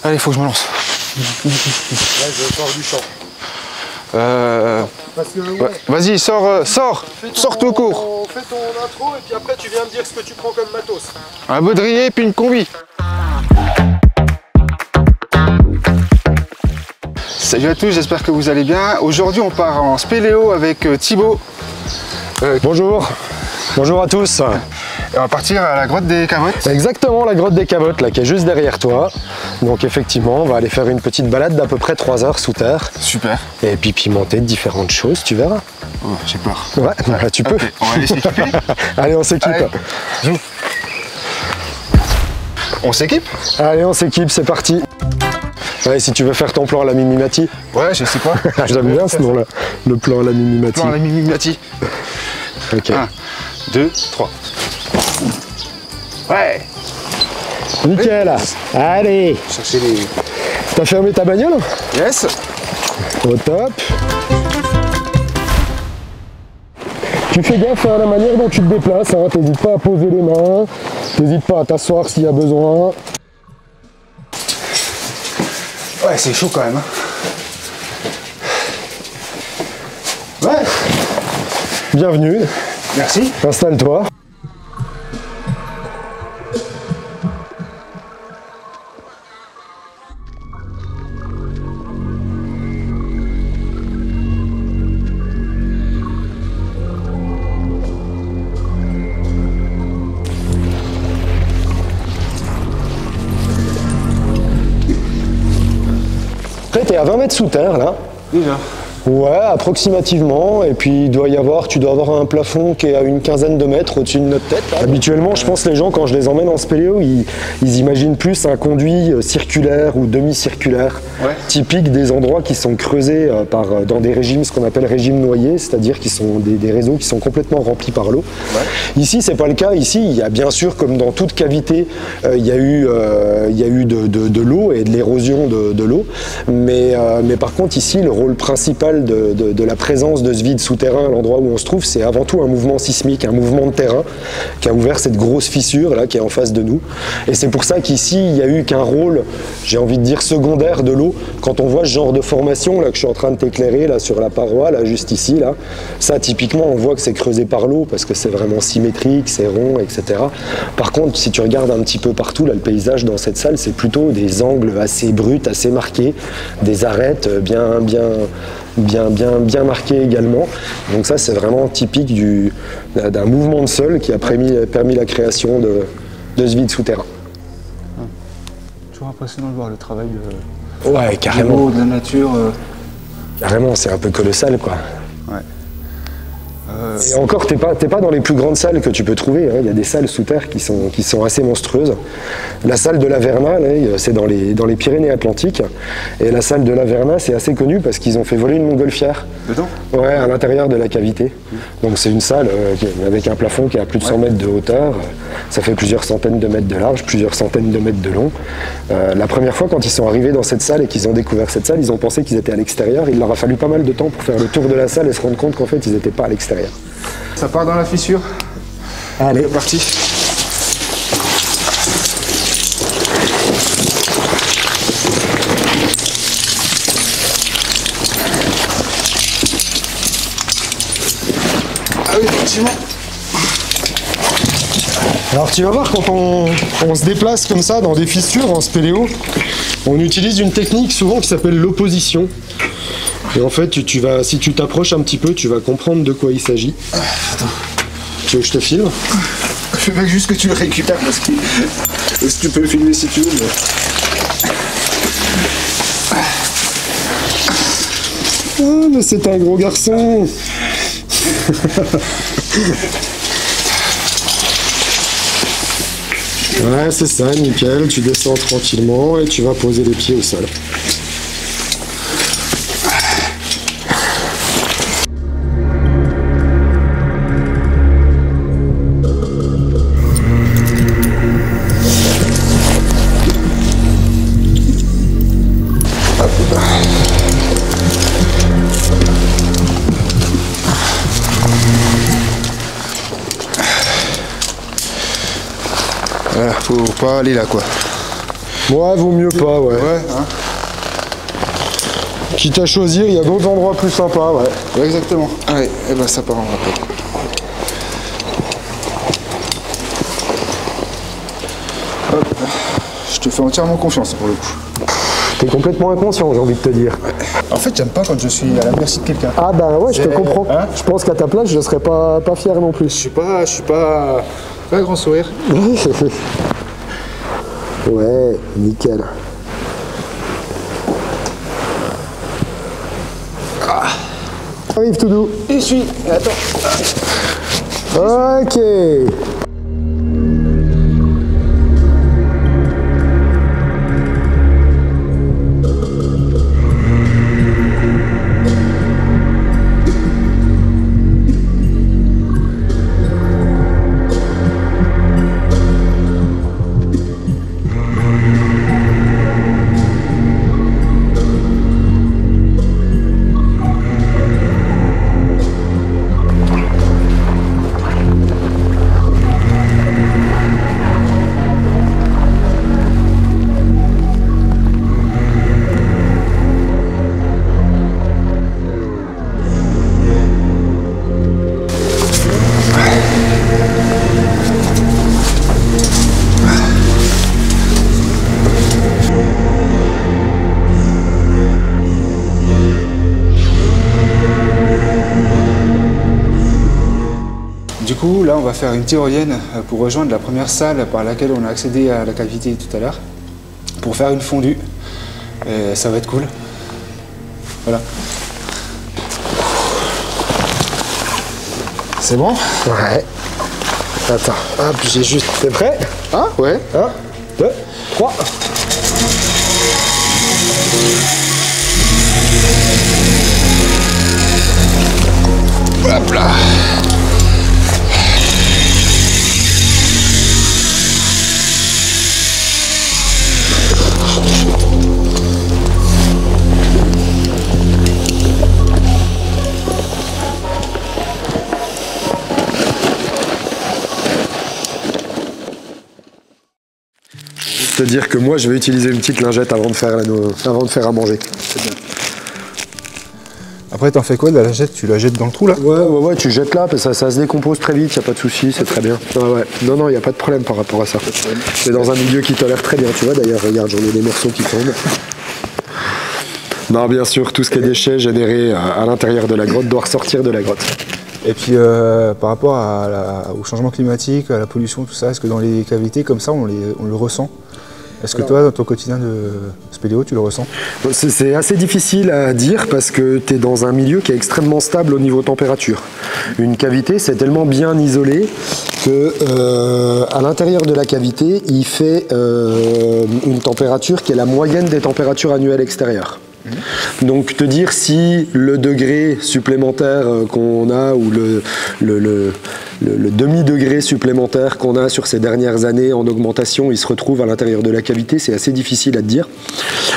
Allez, faut que je me lance. Ouais, je sors du champ. Parce que, ouais. Vas-y, sors tout court. Fais ton intro et puis après tu viens me dire ce que tu prends comme matos. Un baudrier puis une combi. Salut à tous, j'espère que vous allez bien. Aujourd'hui, on part en spéléo avec Thibaut. Bonjour. Bonjour à tous. Et on va partir à la grotte des Cavottes. Exactement, la grotte des Cavottes, là, qui est juste derrière toi. Donc effectivement, on va aller faire une petite balade d'à peu près 3 heures sous terre. Super. Et puis pimenter différentes choses, tu verras. Oh, j'ai peur. Ouais, bah, tu peux. Okay, on va aller s'équiper. Allez, on s'équipe. On s'équipe? Allez, on s'équipe, c'est parti. Ouais, si tu veux faire ton plan à la Mimimati. Ouais, je sais pas. J'aime bien ce nom-là, le plan à la Mimimati. Plan à la Mimimati. Ok. 1, 2, 3. Ouais. Nickel. Allez. Chercher les... T'as fermé ta bagnole? Yes. Au top. Tu fais gaffe à la manière dont tu te déplaces, hein. T'hésites pas à poser les mains, t'hésites pas à t'asseoir s'il y a besoin. Ouais, c'est chaud quand même. Ouais. Bienvenue. Merci. Installe-toi. Après, t'es à 20 mètres sous terre, là. Déjà. Ouais, approximativement. Et puis, tu dois avoir un plafond qui est à une quinzaine de mètres au-dessus de notre tête. Là. Habituellement, je pense que les gens, quand je les emmène en spéléo, ils imaginent plus un conduit circulaire ou demi-circulaire, typique des endroits qui sont creusés dans des régimes, ce qu'on appelle régime noyé, c'est-à-dire qui sont des réseaux qui sont complètement remplis par l'eau. Ouais. Ici, c'est pas le cas. Ici, il y a bien sûr, comme dans toute cavité, il y a eu de l'eau et de l'érosion de l'eau. Mais par contre, ici, le rôle principal de la présence de ce vide souterrain à l'endroit où on se trouve, c'est avant tout un mouvement sismique, un mouvement de terrain qui a ouvert cette grosse fissure là qui est en face de nous. Et c'est pour ça qu'ici, il n'y a eu qu'un rôle, j'ai envie de dire secondaire de l'eau. Quand on voit ce genre de formation là que je suis en train de t'éclairer là sur la paroi, là juste ici, là, ça typiquement on voit que c'est creusé par l'eau parce que c'est vraiment symétrique, c'est rond, etc. Par contre, si tu regardes un petit peu partout là, le paysage dans cette salle, c'est plutôt des angles assez bruts, assez marqués, des arêtes bien marqué également. Donc ça, c'est vraiment typique d'un mouvement de sol qui a permis la création de ce vide souterrain. Toujours impressionnant de voir le travail ouais, carrément. de la nature. Carrément, c'est un peu colossal, quoi. Ouais. Et encore, t'es pas dans les plus grandes salles que tu peux trouver. Hein. Il y a des salles sous terre qui sont assez monstrueuses. La salle de l'Averna, c'est dans les Pyrénées-Atlantiques. Et la salle de l'Averna, c'est assez connu parce qu'ils ont fait voler une montgolfière. Dedans ? Ouais, à l'intérieur de la cavité. Donc c'est une salle avec un plafond qui a plus de 100 mètres de hauteur. Ça fait plusieurs centaines de mètres de large, plusieurs centaines de mètres de long. La première fois, quand ils sont arrivés dans cette salle et qu'ils ont découvert cette salle, ils ont pensé qu'ils étaient à l'extérieur. Il leur a fallu pas mal de temps pour faire le tour de la salle et se rendre compte qu'en fait, ils n'étaient pas à l'extérieur. Ça part dans la fissure. Allez, c'est parti. Ah oui, effectivement. Alors tu vas voir, quand on se déplace comme ça dans des fissures en spéléo, on utilise une technique souvent qui s'appelle l'opposition. Et en fait, si tu t'approches un petit peu, tu vas comprendre de quoi il s'agit. Attends. Tu veux que je te filme? Je veux juste que tu le récupères parce que tu peux le filmer si tu veux. Oh, mais c'est un gros garçon. Ouais, c'est ça, nickel. Tu descends tranquillement et tu vas poser les pieds au sol. Faut pas aller là, quoi. Ouais, vaut mieux pas, ouais. Ouais, hein. Quitte à choisir, il y a d'autres endroits plus sympas, ouais. Ouais, exactement. Allez, et ben ça part en rappel. Hop. Je te fais entièrement confiance pour le coup. T'es complètement inconscient, j'ai envie de te dire. En fait, j'aime pas quand je suis à la merci de quelqu'un. Ah bah ouais, je te comprends. Hein, je pense qu'à ta place, je serais pas fier non plus. je suis pas grand sourire. Ouais, nickel. Arrive tout doux. Et je suis. Attends. Ok. Du coup, là, on va faire une tyrolienne pour rejoindre la première salle par laquelle on a accédé à la cavité tout à l'heure, pour faire une fondue. Et ça va être cool. Voilà. C'est bon? Ouais. Attends, hop, j'ai juste... T'es prêt? Ah ouais. 1, 2, 3. Hop là. Te dire que moi, je vais utiliser une petite lingette avant de faire à manger. C'est bien. Après, t'en fais quoi de la lingette? Tu la jettes dans le trou là? Ouais, tu jettes là, parce que ça se décompose très vite, y a pas de souci, c'est très bien. Ouais. Non, y a pas de problème par rapport à ça. C'est dans un milieu qui tolère très bien, tu vois, d'ailleurs, regarde, j'en ai des morceaux qui tombent. Non, bien sûr, tout ce qui est déchets générés à l'intérieur de la grotte doit ressortir de la grotte. Et puis, par rapport au changement climatique, à la pollution, tout ça, est-ce que dans les cavités comme ça, on le ressent? Est-ce que toi, dans ton quotidien de spéléo, tu le ressens? C'est assez difficile à dire parce que tu es dans un milieu qui est extrêmement stable au niveau température. Une cavité, c'est tellement bien isolé que à l'intérieur de la cavité, il fait une température qui est la moyenne des températures annuelles extérieures. Donc te dire si le degré supplémentaire qu'on a ou le demi-degré supplémentaire qu'on a sur ces dernières années en augmentation, il se retrouve à l'intérieur de la cavité, c'est assez difficile à te dire.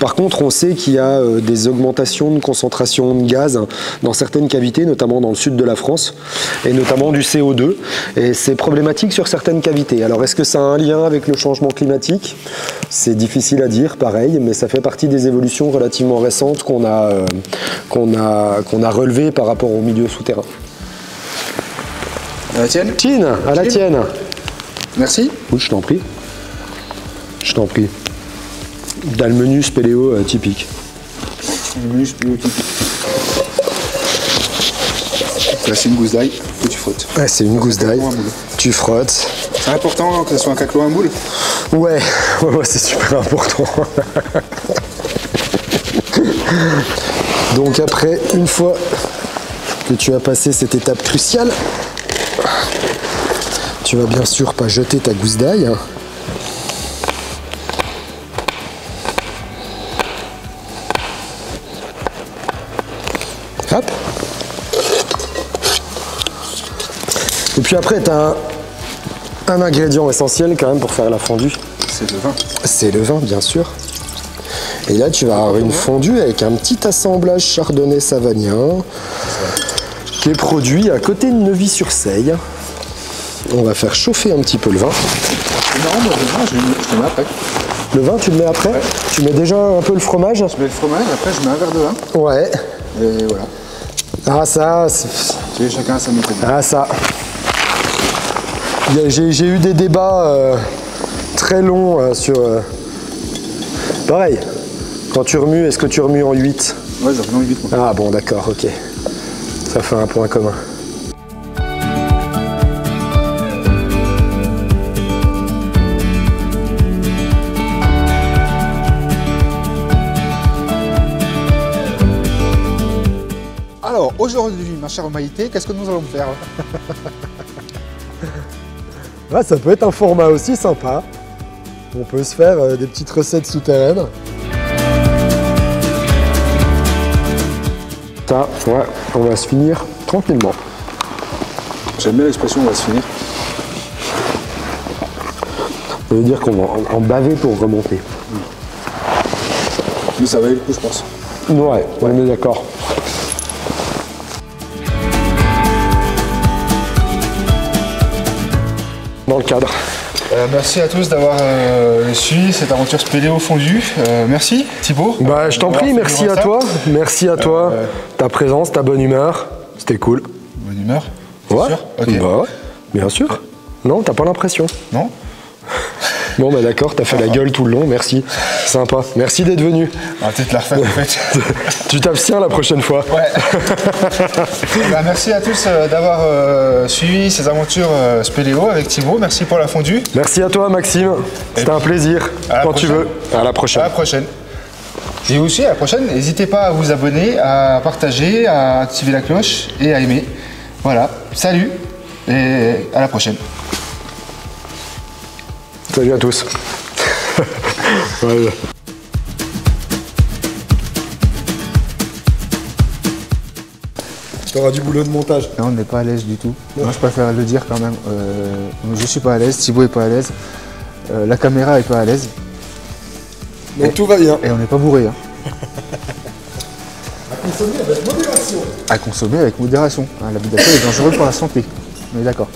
Par contre, on sait qu'il y a des augmentations de concentration de gaz dans certaines cavités, notamment dans le sud de la France, et notamment du CO2, et c'est problématique sur certaines cavités. Alors est-ce que ça a un lien avec le changement climatique? C'est difficile à dire, pareil, mais ça fait partie des évolutions relativement récentes qu'on a relevées par rapport au milieu souterrain. À la tienne? Tine, à la tienne. Merci. Oui, je t'en prie. Je t'en prie. Dans le menu spéléo typique. Le menu spéléo typique. Là, c'est une gousse d'ail que tu frottes. Ouais, c'est une gousse d'ail. Tu frottes. C'est important que ce soit un caclo à moule? Ouais, c'est super important. Donc après, une fois que tu as passé cette étape cruciale, tu vas bien sûr pas jeter ta gousse d'ail. Hop. Et puis après, tu as un ingrédient essentiel quand même pour faire la fondue. C'est le vin. C'est le vin, bien sûr. Et là, tu vas avoir une fondue avec un petit assemblage chardonnay savagnin qui est produit à côté de Neuvy-sur-Seille. On va faire chauffer un petit peu le vin. Non, moi, je te mets après. Le vin, tu le mets après? Ouais. Tu mets déjà un peu le fromage? Je mets le fromage, après je mets un verre de vin. Ouais. Et voilà. Ah ça, Tu sais, chacun a sa méthode. ah ça. J'ai eu des débats très longs sur... Pareil, quand tu remues, est-ce que tu remues en 8? Ouais, j'en remets en 8 moi. Ah bon, d'accord, ok. Ça fait un point commun. Alors, aujourd'hui, ma chère Maïté, qu'est-ce que nous allons faire? Ah, ça peut être un format aussi sympa. On peut se faire des petites recettes souterraines. Ça, ouais, on va se finir tranquillement. J'aime bien l'expression on va se finir. Ça veut dire qu'on va en baver pour remonter. Mais ça va le coup, je pense. Ouais, on est d'accord. Dans le cadre. Merci à tous d'avoir suivi cette aventure spéléo fondue. Merci Thibaut. Bah, je t'en prie, merci à toi. Merci à toi. Ta présence, ta bonne humeur. C'était cool. Bonne humeur. Ouais. Sûr ok. Bah ouais, bien sûr. Non, t'as pas l'impression. Non. Bon, bah d'accord, t'as fait la gueule tout le long, merci. Sympa. Merci d'être venu. On va peut-être la refaire en fait. Tu t'abstiens la prochaine fois. Ouais. Bah, merci à tous d'avoir suivi ces aventures spéléo avec Thibaut. Merci pour la fondue. Merci à toi, Maxime. C'était un plaisir. Quand tu veux. À la prochaine. À la prochaine. Et aussi à la prochaine, n'hésitez pas à vous abonner, à partager, à activer la cloche et à aimer. Voilà. Salut et à la prochaine. Salut à tous. Ouais. T'auras du boulot de montage. Non, on n'est pas à l'aise du tout. Moi, je préfère le dire quand même. Je suis pas à l'aise, Thibaut est pas à l'aise, la caméra est pas à l'aise. Donc tout va bien. Et on n'est pas bourré. Hein. À consommer avec modération. À consommer avec modération. Hein, l'abus d'alcool est dangereux pour la santé. On est d'accord.